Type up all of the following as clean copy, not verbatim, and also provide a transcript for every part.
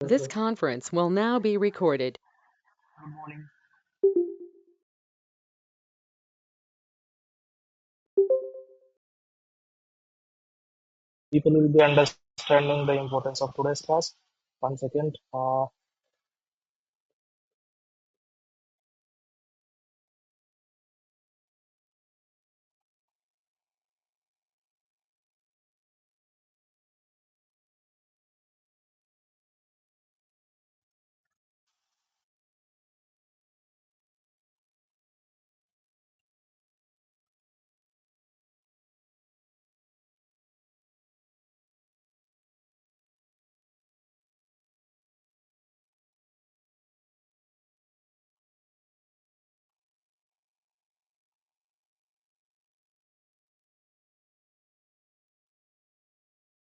This conference will now be recorded. Good morning. People will be understanding the importance of today's class. One second.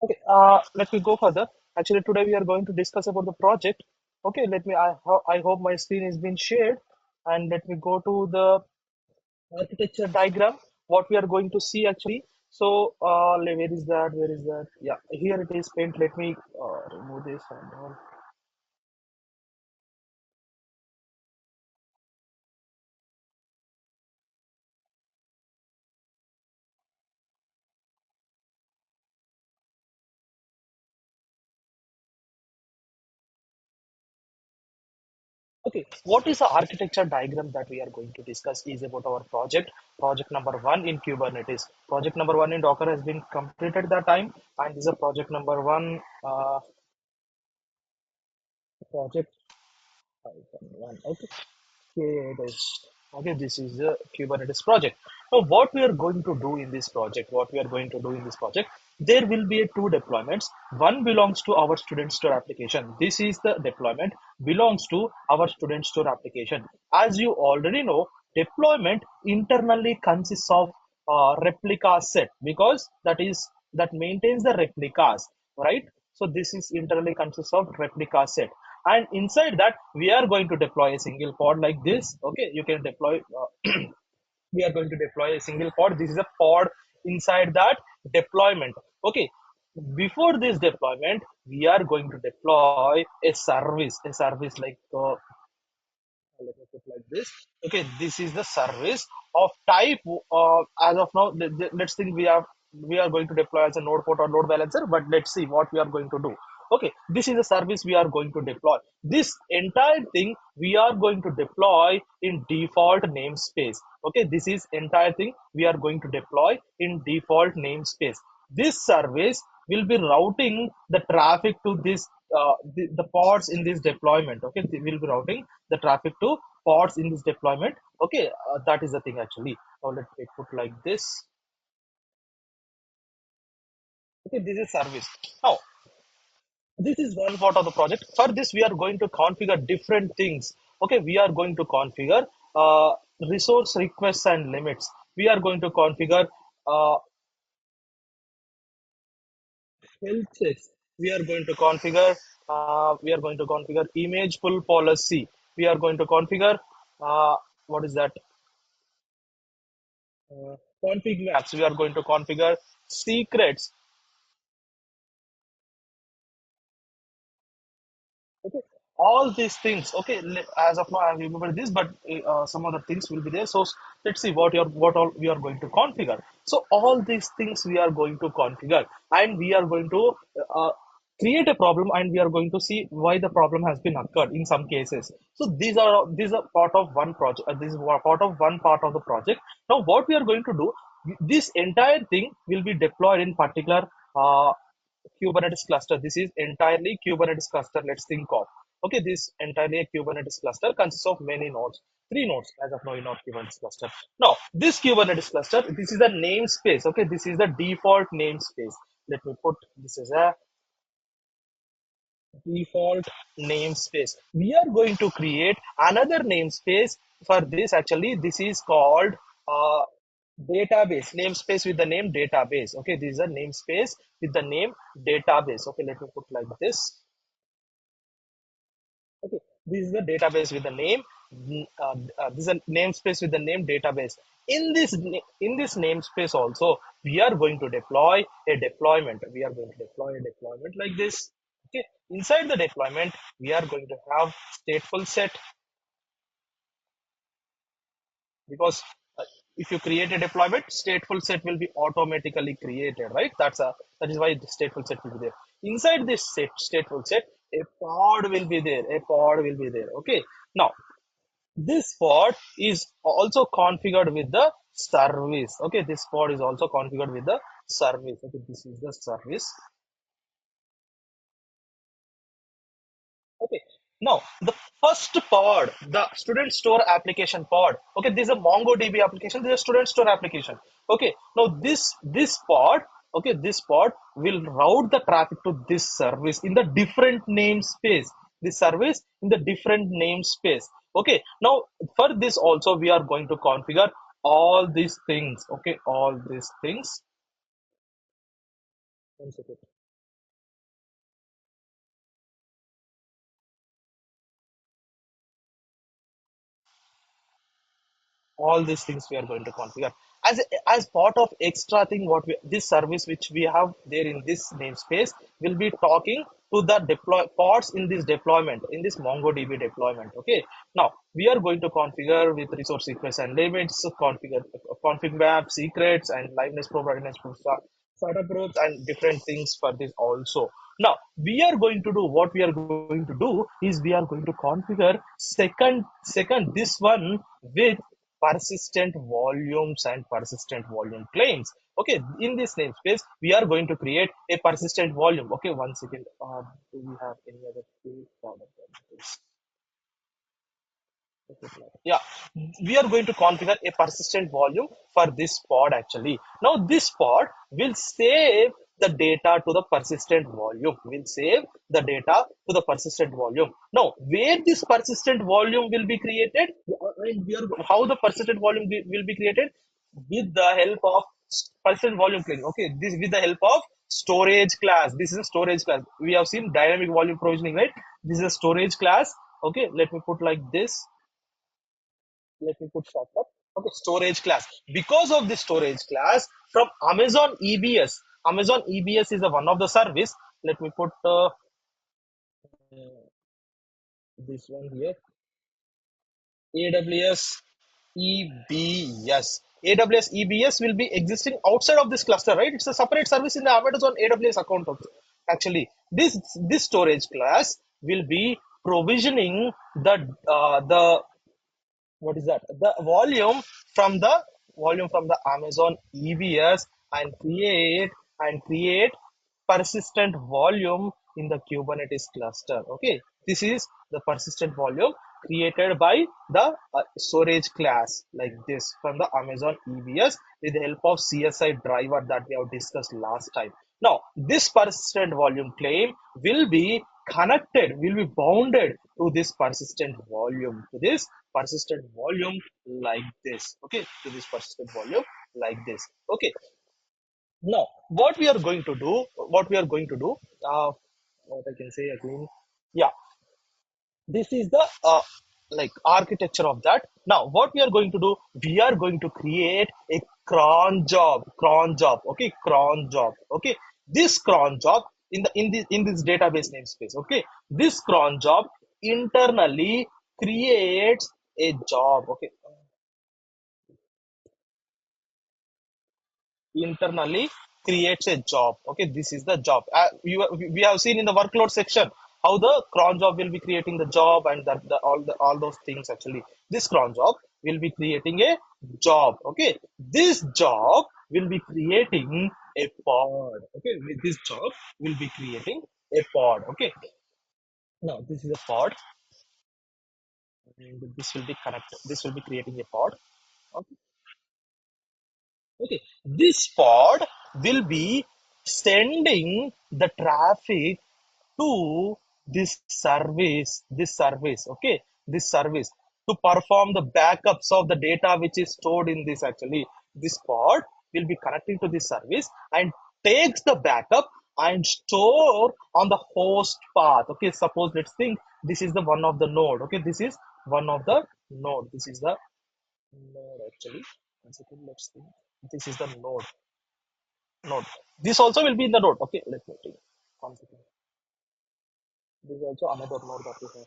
Okay. Let me go further. Actually, today we are going to discuss about the project. Okay. Let me. I hope my screen has been shared, and let me go to the architecture diagram. What we are going to see actually. So, where is that? Where is that? Yeah, here it is. Paint. Let me remove this and all. Okay, what is the architecture diagram that we are going to discuss is about our project. Project number one in Kubernetes. Project number one in Docker has been completed that time, and this is a project number one. Project one. Okay. Okay, it is. Okay, this is the Kubernetes project. Now, what we are going to do in this project, there will be two deployments. One belongs to our student store application. This is the deployment belongs to our student store application. As you already know, deployment internally consists of replica set because that maintains the replicas, right? So this is internally consists of replica set, and inside that we are going to deploy a single pod like this. Okay, you can deploy we are going to deploy a single pod. This is a pod inside that deployment. Okay, before this deployment we are going to deploy a service like let me put like this. Okay, this is the service of type. As of now, let's think we are going to deploy as a node port or load balancer, but let's see what we are going to do. Okay, this is the service we are going to deploy. This entire thing we are going to deploy in default namespace. Okay, this is entire thing we are going to deploy in default namespace. This service will be routing the traffic to the pods in this deployment. Okay, they will be routing the traffic to pods in this deployment. Okay, that is the thing actually. Now let me put like this. Okay, this is service. Now this is one part of the project. For this we are going to configure different things. Okay, we are going to configure uh, resource requests and limits. We are going to configure uh, health checks. We are going to configure image pull policy. We are going to configure what is that, config maps. We are going to configure secrets. Okay, all these things. Okay, as of now I remember this, but some other things will be there. So let's see what all we are going to configure. So all these things we are going to configure, and we are going to uh, create a problem, and we are going to see why the problem has been occurred in some cases. So these are part of one project. This is part of one part of the project. Now what we are going to do, this entire thing will be deployed in particular Kubernetes cluster. This is entirely Kubernetes cluster. Let's think of. Okay, this entirely a Kubernetes cluster consists of many nodes, three nodes as of now in our Kubernetes cluster. Now, this Kubernetes cluster, this is the namespace. Okay, this is the default namespace. Let me put this as a default namespace. We are going to create another namespace for this. Actually, this is called uh, database namespace with the name database. Okay, this is a namespace with the name database. Okay, let me put like this. Okay, this is the database with the name. This is a namespace with the name database. In this namespace also, we are going to deploy a deployment. We are going to deploy a deployment like this. Okay, Inside the deployment, we are going to have stateful set, because uh, if you create a deployment, stateful set will be automatically created, right? That is why the stateful set will be there. Inside this stateful set, a pod will be there. A pod will be there. Okay. Now this pod is also configured with the service. Okay, this pod is also configured with the service. Okay, this is the service. Okay. Now, the first pod, the student store application pod. Okay, this is a MongoDB application. This is a student store application. Okay. Now, this pod, okay, this pod will route the traffic to this service in the different namespace. This service in the different namespace. Okay. Now, for this also we are going to configure all these things. Okay, all these things. One second. All these things we are going to configure as part of extra thing. What we, this service which we have there in this namespace will be talking to the deploy pods in this deployment, in this mongodb deployment. Okay, now we are going to configure with resource requests and limits, configure config map secrets and liveness providers, startup groups and different things for this also. Now we are going to do, what we are going to do is we are going to configure second this one with persistent volumes and persistent volume claims. Okay, in this namespace we are going to create a persistent volume. Okay, one second. Do we have any other tool for that? Yeah, we are going to configure a persistent volume for this pod actually. Now this pod will save the data to the persistent volume. Will save the data to the persistent volume. Now, where this persistent volume will be created, and we are, how the persistent volume will be created, with the help of persistent volume claim. Okay, this with the help of storage class. This is a storage class. We have seen dynamic volume provisioning, right? This is a storage class. Okay, let me put like this. Let me put shortcut. Okay, storage class. Because of this storage class from Amazon EBS, Amazon EBS is a one of the service. Let me put this one here. AWS EBS. AWS EBS will be existing outside of this cluster, right? It's a separate service in the Amazon AWS account. Actually, this storage class will be provisioning the what is that, the volume from the Amazon EBS, and create persistent volume in the Kubernetes cluster. Okay, this is the persistent volume created by the storage class like this from the Amazon EBS with the help of CSI driver that we have discussed last time. Now, this persistent volume claim will be connected, will be bounded to this persistent volume, to this persistent volume like this. Okay, to this persistent volume like this. Okay, now what we are going to do, what I can say again, yeah, this is the like architecture of that. Now what we are going to do, we are going to create a cron job. Okay, cron job. Okay, this cron job in this database namespace. Okay, this cron job internally creates a job. Okay, internally creates a job. Okay, this is the job. We have seen in the workload section how the cron job will be creating the job, and all those things actually. This cron job will be creating a job. Okay, this job will be creating a pod. Okay, with this job will be creating a pod. Okay, now this is a pod, and this will be connected. This will be creating a pod. Okay. Okay, this pod will be sending the traffic to okay, this service to perform the backups of the data which is stored in this actually. This pod will be connecting to this service and takes the backup and store on the host path. Okay, suppose let's think this is the one of the node. Okay, this is one of the node. This is the node actually. One second, let's think. This is the node. This also will be in the node. Okay, let me take one second. This is also another node that we have.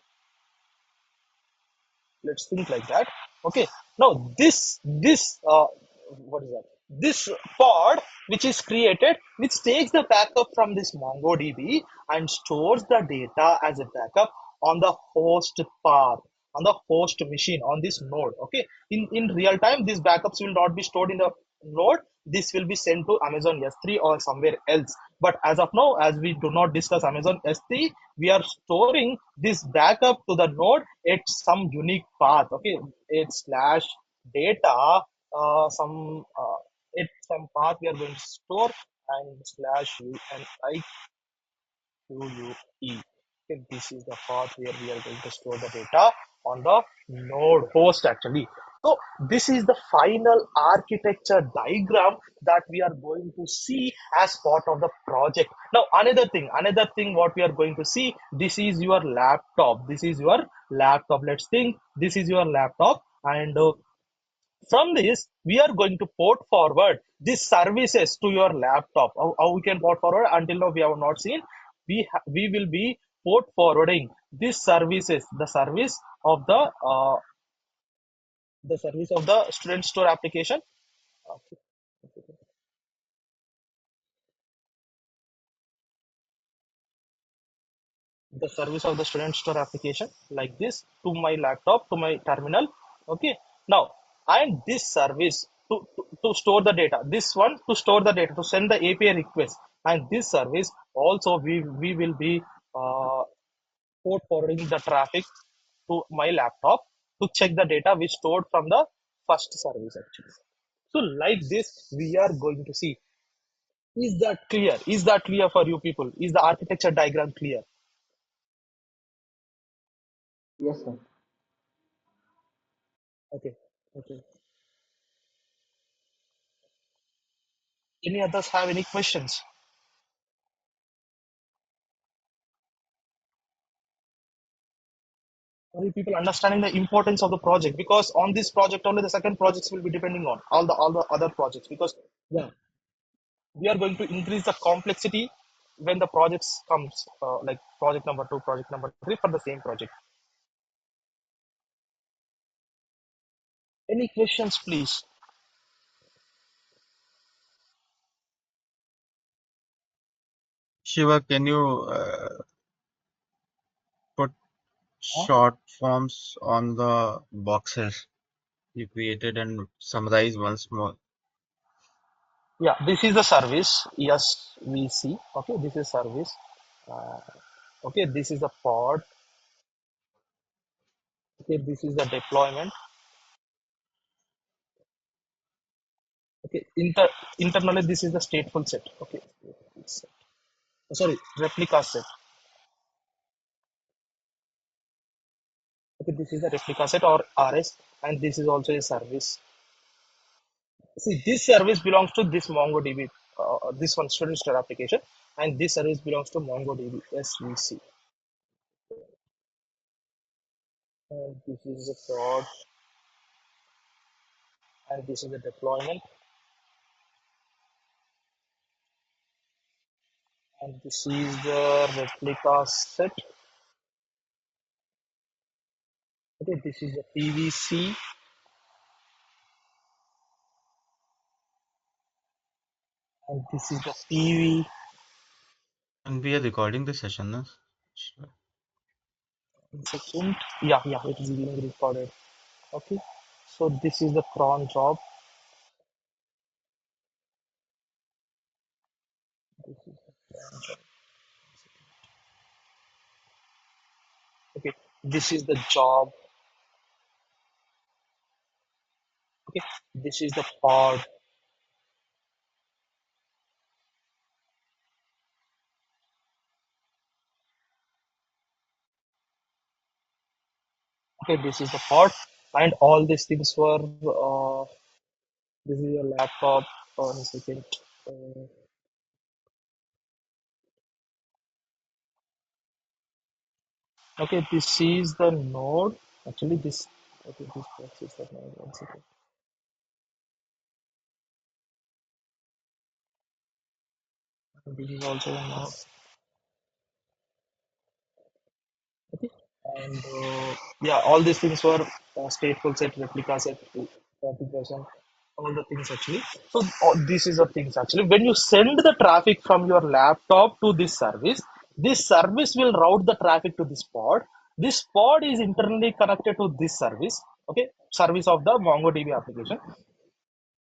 Let's think like that. Okay, now this what is that, this pod which is created, which takes the backup from this mongodb and stores the data as a backup on the host path, on the host machine, on this node. Okay, in real time these backups will not be stored in the node. This will be sent to Amazon S3 or somewhere else. But as of now, as we do not discuss Amazon S3, we are storing this backup to the node at some unique path. Okay, it's slash data, some at some path we are going to store, and slash u and I QUE. Okay, this is the path where we are going to store the data on the node host actually. So this is the final architecture diagram that we are going to see as part of the project. Now another thing what we are going to see, this is your laptop. This is your laptop. Let's think, this is your laptop, and from this we are going to port forward these services to your laptop. How we can port forward, until now we have not seen. We will be port forwarding these services, the service of the student store application. Okay. The service of the student store application like this to my laptop, to my terminal. Okay, now, and this service to store the data, this one to store the data, to send the API request, and this service also we will be uh, port forwarding the traffic to my laptop to check the data we stored from the first service actually. So like this we are going to see. Is that clear? Is that clear for you people? Is the architecture diagram clear? Yes, sir. Okay, okay. Any others have any questions? Are you people understanding the importance of the project? Because on this project only the second projects will be depending on all the other projects. Because yeah, we are going to increase the complexity when the projects comes, like project number two, project number three for the same project. Any questions, please? Shiva, can you put Huh? short forms on the boxes you created and summarize once more? Yeah, this is the service. Yes, we see. Okay, this is service. Uh, okay, this is the pod. Okay, this is the deployment. Okay, internally this is the stateful set. Okay, sorry, replica set. Okay, this is the replica set or RS, and this is also a service. See, this service belongs to this MongoDB, this one student store application, and this service belongs to MongoDB SVC. And this is the prod, and this is the deployment, and this is the replica set. Okay, this is the PVC, and this is the PV. And we are recording the session, no? Shiva. One second. Yeah, yeah, it is being recorded. Okay, so this is the cron job. This is the cron job. Okay, this is the job. Okay, this is the pod. Okay, this is the pod, and all these things were this is your laptop. One second. uh, okay, this is the node. Actually this, okay, this box is the node. One second. This is also a node. Okay, and yeah, all these things were stateful set, replica set, configuration, all the things actually. So this is the things actually. When you send the traffic from your laptop to this service will route the traffic to this pod. This pod is internally connected to this service. Okay, service of the MongoDB application,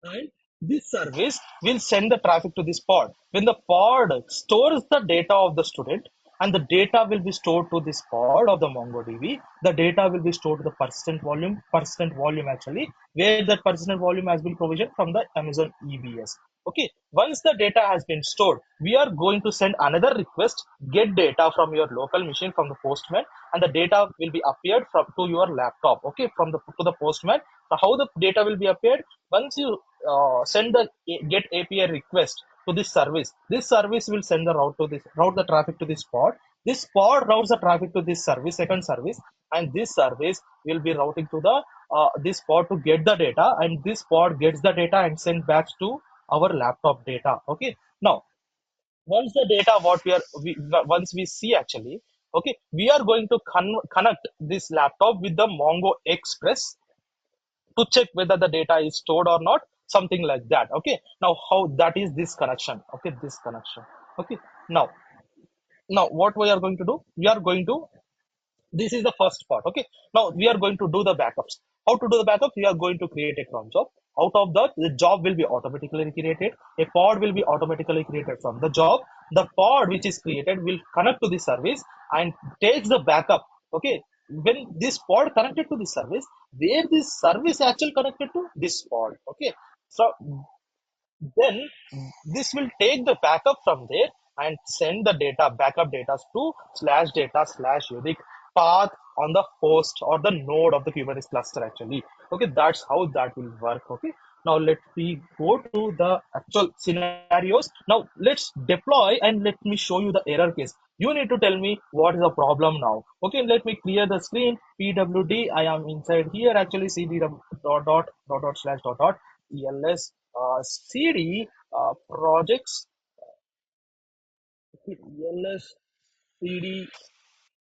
and this service will send the traffic to this pod. When the pod stores the data of the student, and the data will be stored to this pod of the MongoDB, the data will be stored to the persistent volume actually, where that persistent volume has been provisioned from the Amazon EBS. Okay, once the data has been stored, we are going to send another request, get data from your local machine from the postman, and the data will be appeared from to your laptop. Okay, from the to the postman. So how the data will be appeared? Once you send the get API request to this service will send the route the traffic to this pod. This pod routes the traffic to this service, second service, and this service will be routing to the this pod to get the data, and this pod gets the data and send back to our laptop data. Okay, now once the data what once we see actually, okay, we are going to connect this laptop with the Mongo Express to check whether the data is stored or not, something like that. Okay, now how that is this connection. Okay, this connection. Okay, now what we are going to do, we are going to, this is the first part. Okay, now we are going to do the backups. How to do the backups? We are going to create a cron job. Out of that, the job will be automatically created. A pod will be automatically created from the job. The pod which is created will connect to the service and takes the backup. Okay, when this pod connected to the service, where this service actually connected to this pod. Okay, so then this will take the backup from there and send the data, backup data to slash data slash unique path on the host or the node of the Kubernetes cluster actually. Okay, that's how that will work. Okay, now let me go to the actual scenarios. Now let's deploy and let me show you the error case. You need to tell me what is the problem now. Okay, let me clear the screen. PWD, I am inside here actually. cd dot slash dot els cd projects ls cd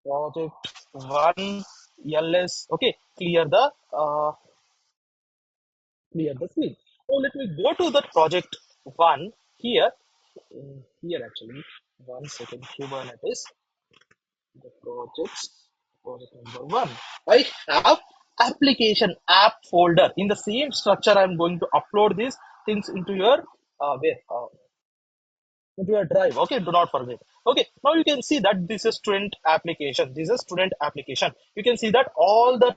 project one ls. Okay, uh, clear the screen. So let me go to that project one here. Here actually, one second. Kubernetes, the project number one. I have application app folder in the same structure. I'm going to upload these things into your where into your drive. Okay, do not forget. Okay, now you can see that this is student application. This is student application. You can see that all the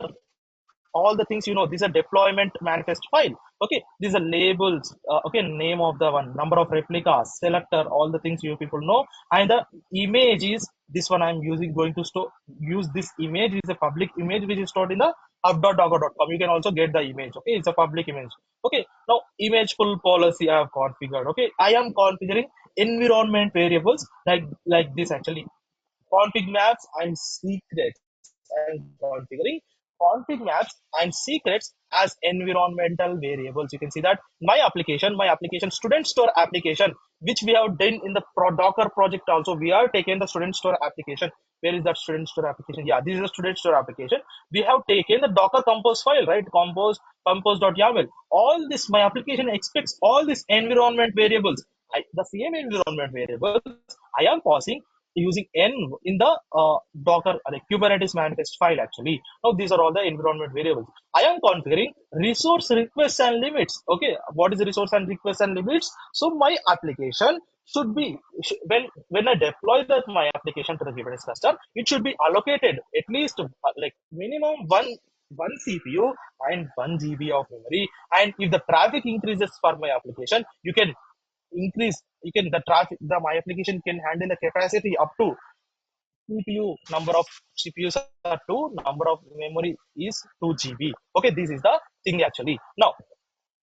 things, these are deployment manifest file. Okay, these are labels. Okay, name of the one, number of replicas, selector, all the things you people know. And the image is this one. I'm using going to store use this image. Is a public image which is stored in the hub.docker.com. You can also get the image. Okay, it's a public image. Okay, now image full policy I have configured. Okay, I am configuring environment variables like this actually. Config maps and secrets. I'm configuring config maps and secrets as environmental variables. You can see that my application student store application, which we have done in the Docker project also. We are taken the student store application. Where is that student store application? Yeah, this is the student store application. We have taken the Docker compose file, right? Compose.yaml. All this, my application expects all these environment variables. The same environment variables I am passing using n in the Docker Kubernetes manifest file actually. Now these are all the environment variables. I am configuring resource requests and limits. Okay, what is resource and requests and limits? So my application should be when I deploy that my application to the Kubernetes cluster, it should be allocated at least like minimum one CPU and 1 GB of memory. And if the traffic increases for my application, you can the traffic the my application can handle the capacity up to CPU. Number of CPUs are 2, number of memory is 2 GB. Okay, this is the thing actually. Now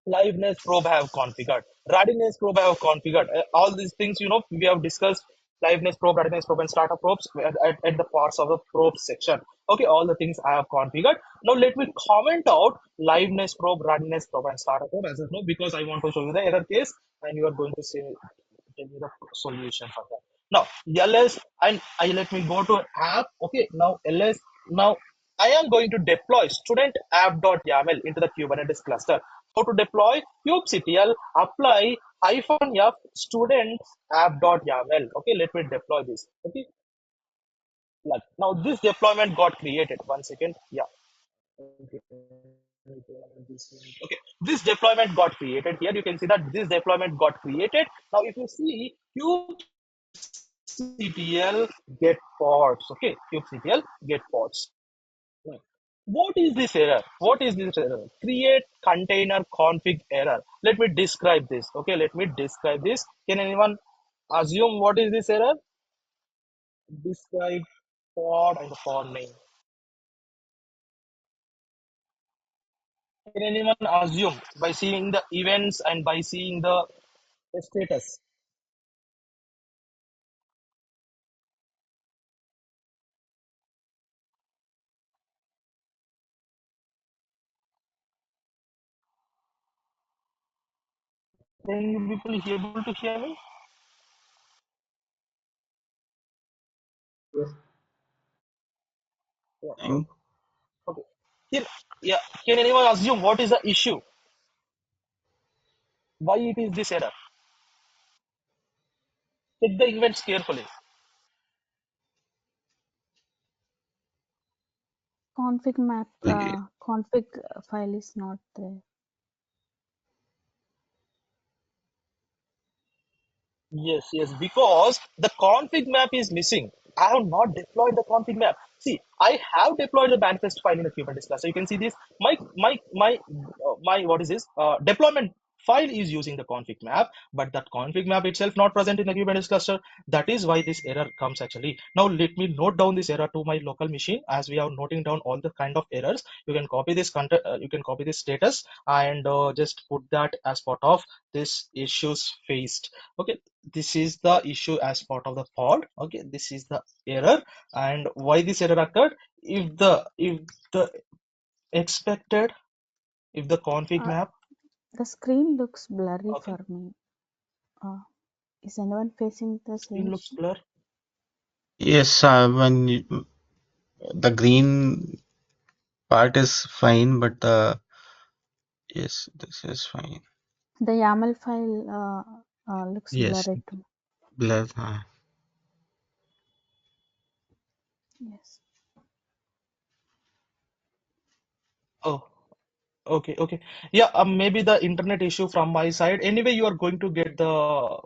liveness probe I have configured, readiness probe I have configured. All these things, we have discussed liveness probe, readiness probe, and startup probes at the parts of the probe section. Okay, all the things I have configured. Now let me comment out liveness probe, readiness probe, and startup probe as of now, because I want to show you the error case and you are going to say tell me the solution for that. Now ls, and I let me go to app. Okay, now ls. Now I am going to deploy student app.yaml into the Kubernetes cluster. How to deploy? kubectl apply -f student app.yaml. Okay, let me deploy this. Okay, like now this deployment got created. One second. Yeah. Okay, this deployment got created. Here you can see that this deployment got created. Now if you see kubectl get pods. Okay, kubectl get pods. Now, what is this error? What is this error? Create container config error. Let me describe this. Okay, let me describe this. Can anyone assume what is this error? Describe pod and the pod name. Can anyone assume by seeing the events and by seeing the status? Can you people able to hear me? Yes. Yeah. Thing. Okay. Can, yeah. Can anyone assume what is the issue? Why it is this error? Check the events carefully. Config map, Yeah. config file is not there. Yes, yes, because the config map is missing. I have not deployed the config map. See, I have deployed the manifest file in the Kubernetes cluster. You can see this. My what is this? Deployment file is using the config map, but that config map itself not present in the Kubernetes cluster. That is why this error comes actually. Now let me note down this error to my local machine. As we are noting down all the kind of errors, you can copy this content. You can copy this status and just put that as part of this issues faced. Okay, this is the issue as part of the pod. Okay, this is the error, and why this error occurred. If the expected, if the config Uh, map. the screen looks blurry Okay, for me. Uh, is anyone facing the screen same looks issue? blur. Yes, the green part is fine, but the yes, this is fine. The YAML file looks Yes, blurry too. blur. Yes. Oh, okay, okay. Yeah, maybe the internet issue from my side. Anyway, you are going to get the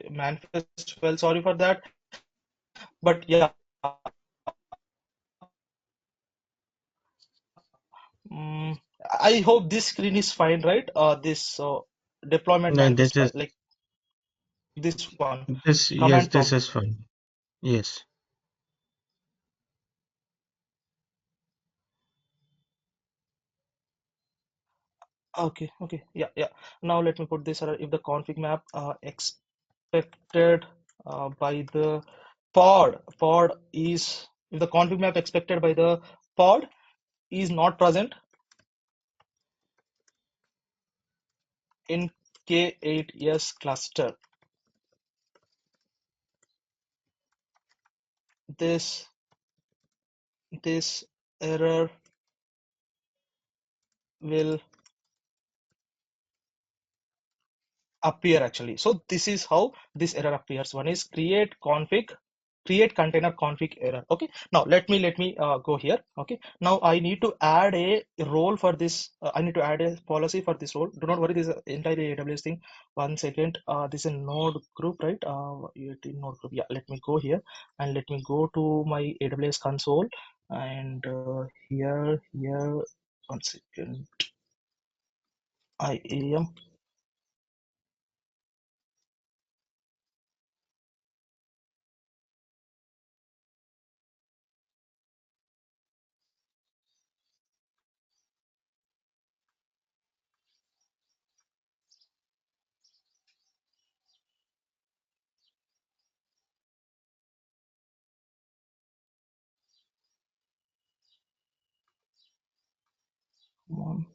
manifest. Well, sorry for that, but yeah, mm, I hope this screen is fine, right? This deployment No, manifest this file, is like this one, this. Yes, command this prompt. is fine. Yes. Okay, okay, yeah, yeah. Now let me put this if the config map expected by the pod is, if the config map expected by the pod is not present in K8s cluster, this this error will appear actually. So this is how this error appears. One is create container config error. Okay, now let me go here. Okay, now I need to add a role for this. I need to add a policy for this role. Do not worry, this is entirely AWS thing. One second. This is a node group, right? 18 node group. Yeah, let me go here and let me go to my AWS console, and here one second. I am one.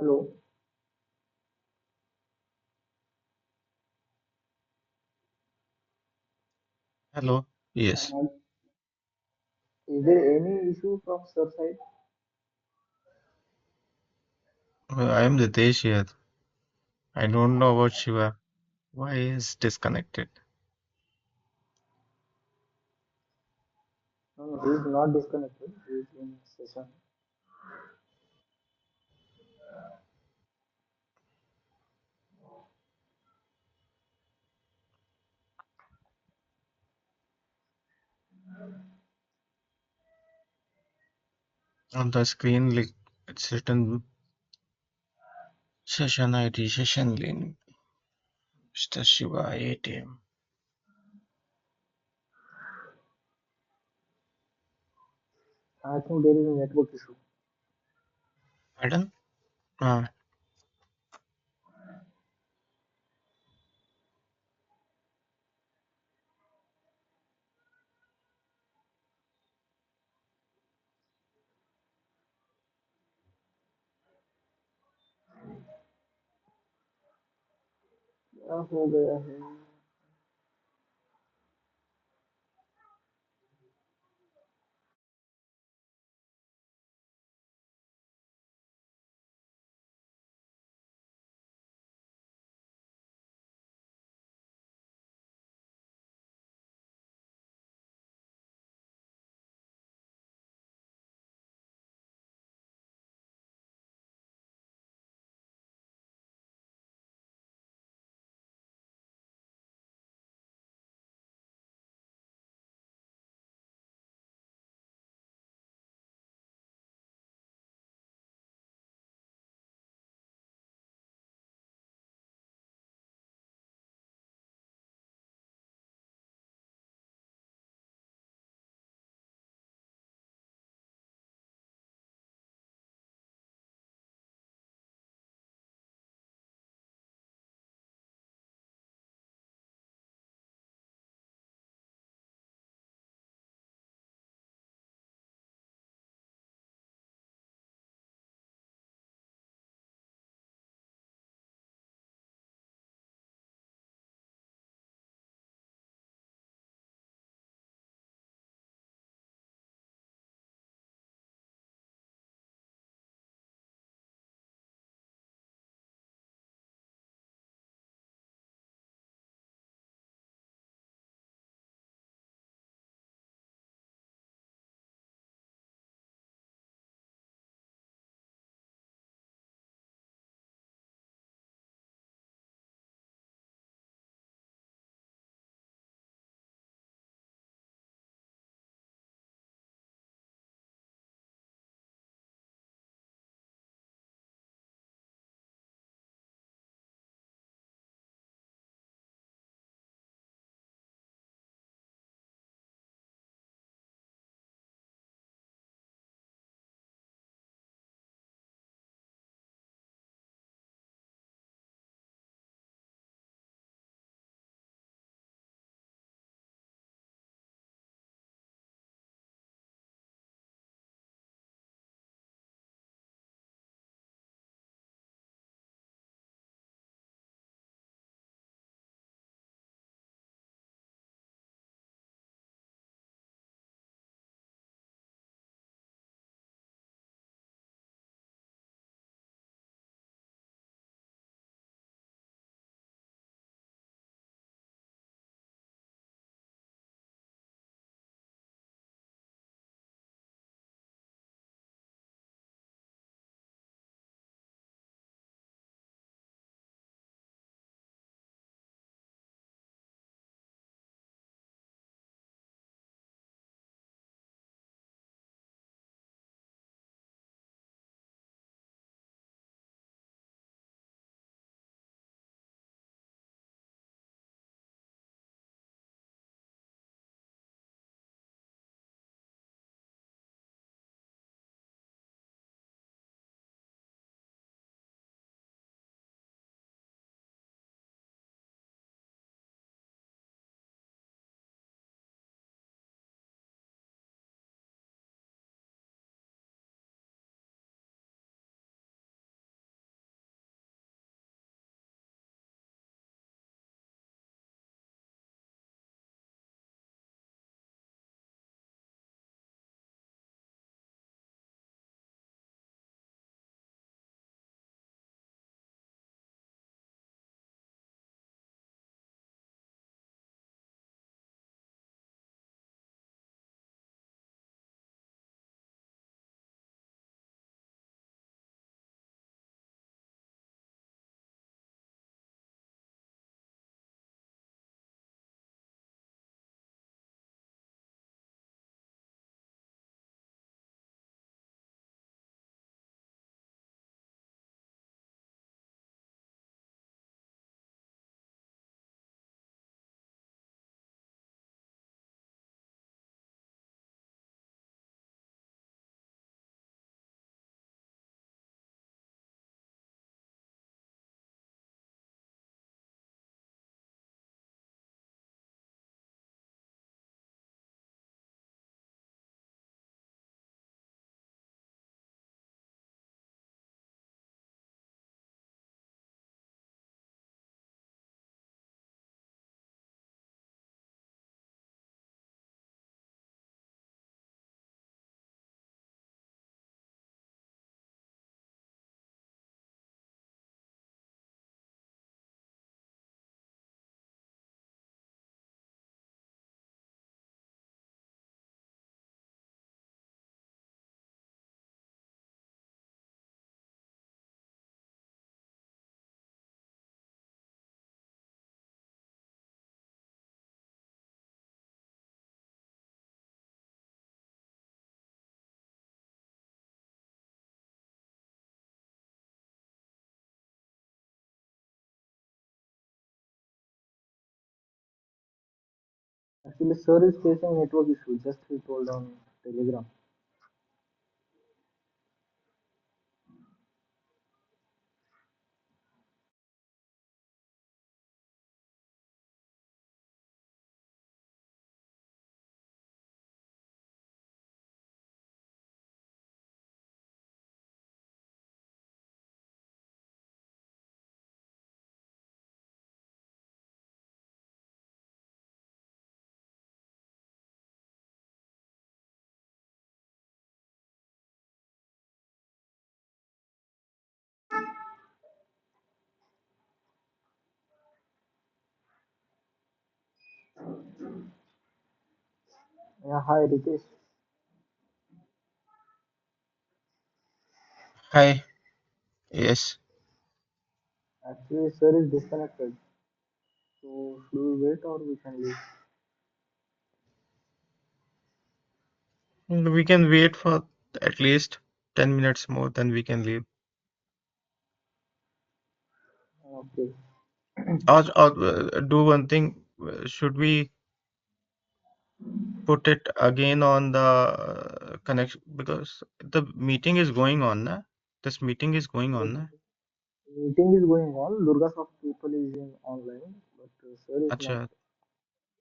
Hello, Hello. Yes, uh, is there any issue from your side? I am Ritesh here. I don't know about Shiva. Why is disconnected? No, no, he is not disconnected. He is in session. On the screen, like it's written session ID, session link, Mr. Shiva 8 a.m. I think there is a network issue. Pardon? Ah, क्या हो गया है? Actually, sir is facing network issue. Just he told on Telegram. Yeah, hi Ritesh. Hi. Yes. Actually, sir is disconnected. So should we wait or we can leave? We can wait for at least 10 minutes more, then we can leave. Okay. Or do one thing. Should we put it again on the connection? Because the meeting is going on, na? This meeting is going Yes, on, na? meeting is going on. Durga Soft people is in online, but sir is not Acha,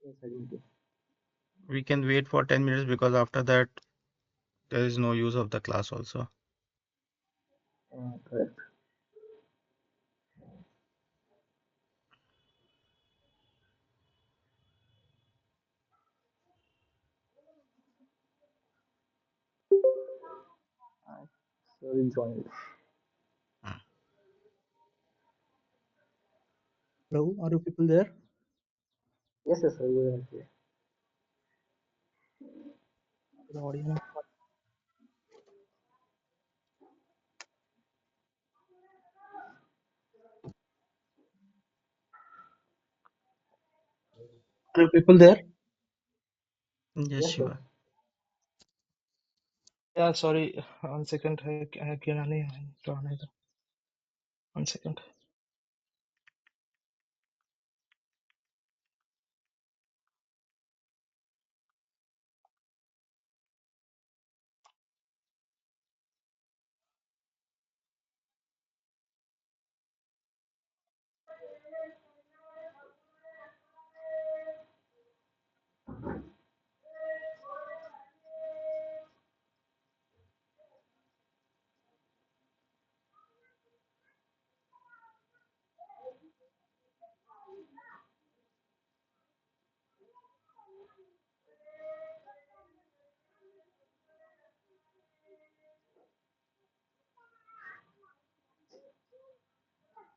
inside. we can wait for 10 minutes because after that there is no use of the class also. Correct. Sir is joined. Hmm. Hello, are you people there? Yes, yes, sir. We are here. The audience. Are you people there? Yes, Yes, sir. Shiva. Yeah, sorry. 1 second. I can only turn it. 1 second.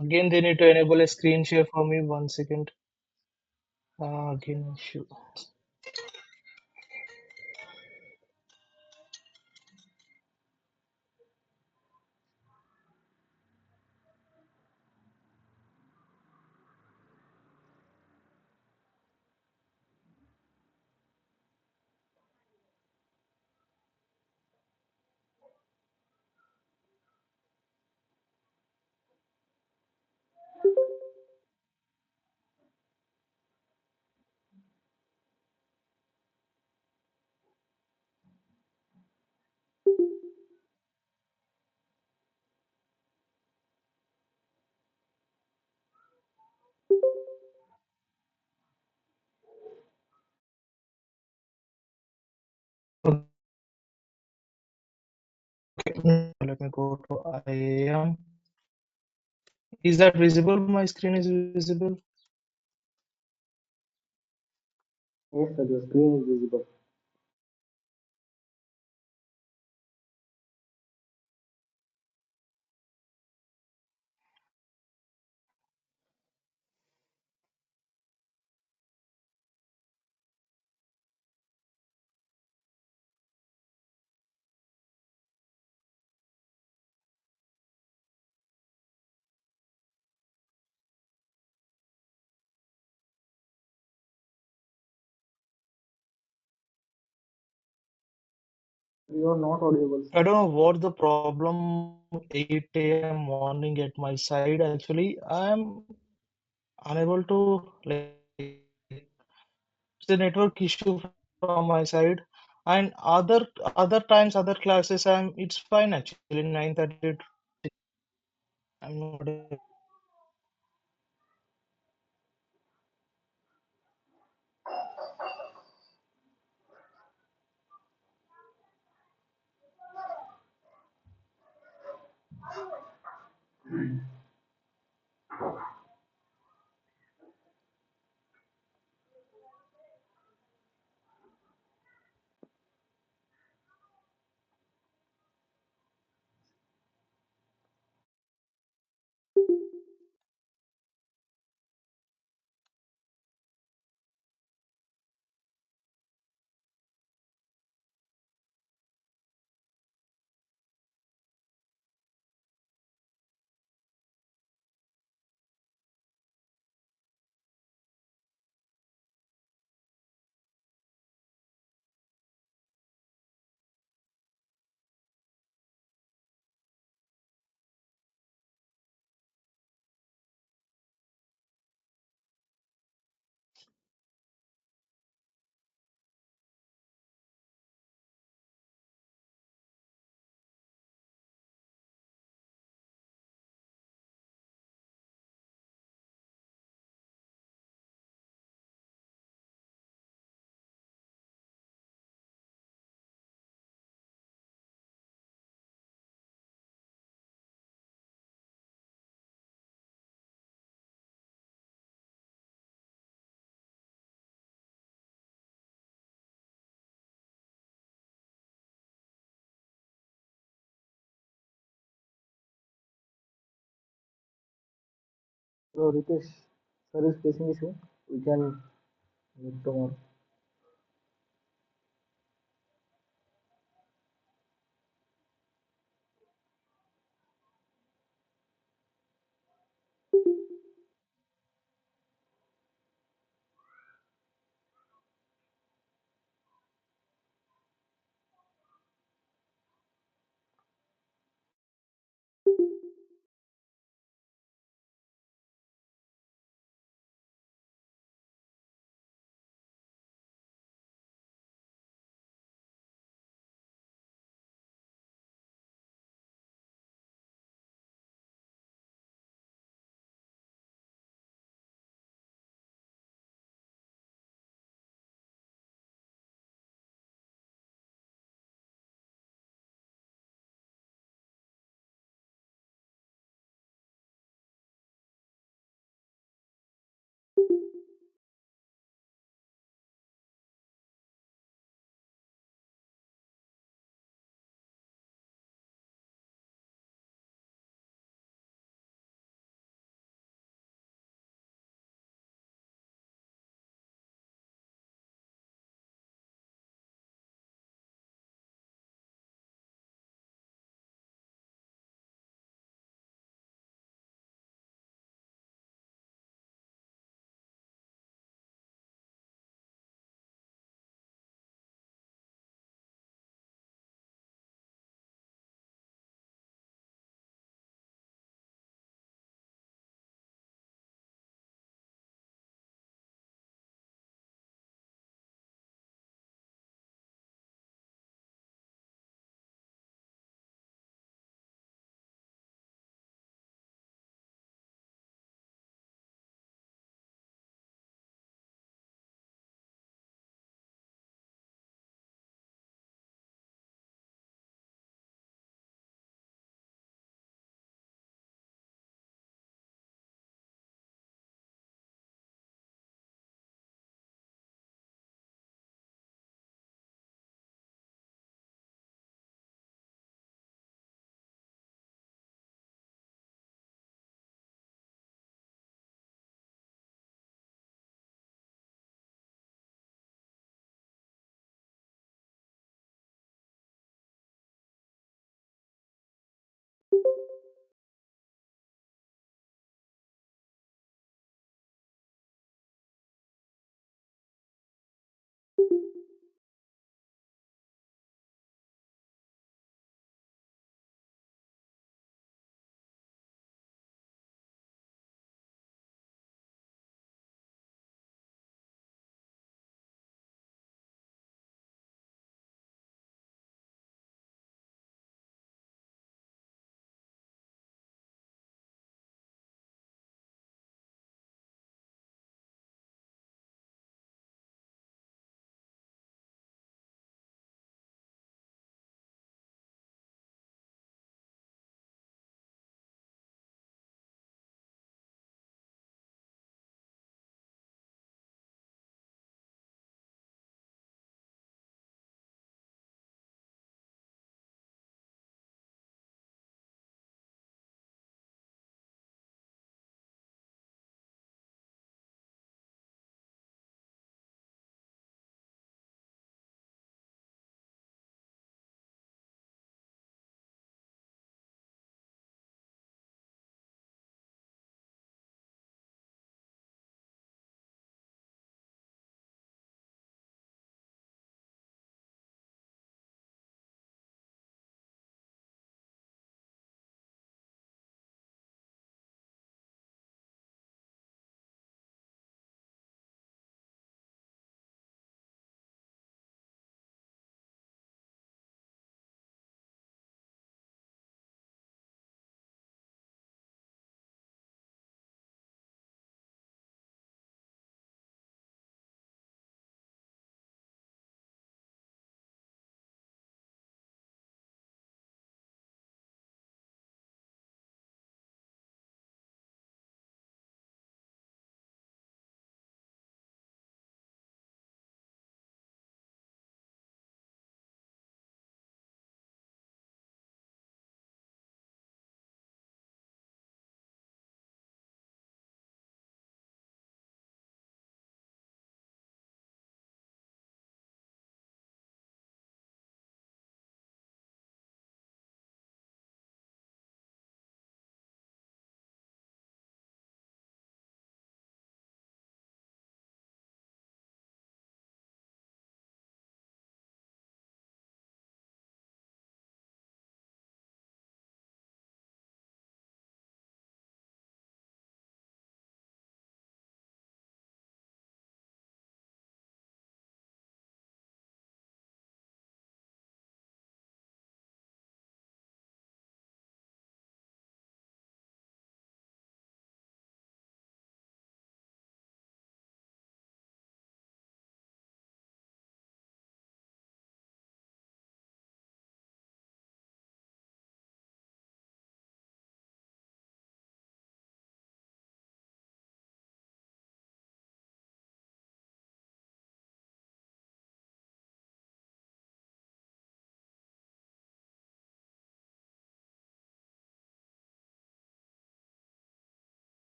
Again, they need to enable a screen share for me. 1 second. Again, issue. Okay, let me go to IAM. Is that visible? My screen is visible. Yes, sir. The screen is visible. You are not audible, I sir. don't know what the problem 8 a.m. morning at my side. Actually, I'm unable to like a network issue from my side. And other times, other classes, it's fine actually. 9:30. I'm not. So Ritesh, sir is facing issue. We can meet tomorrow.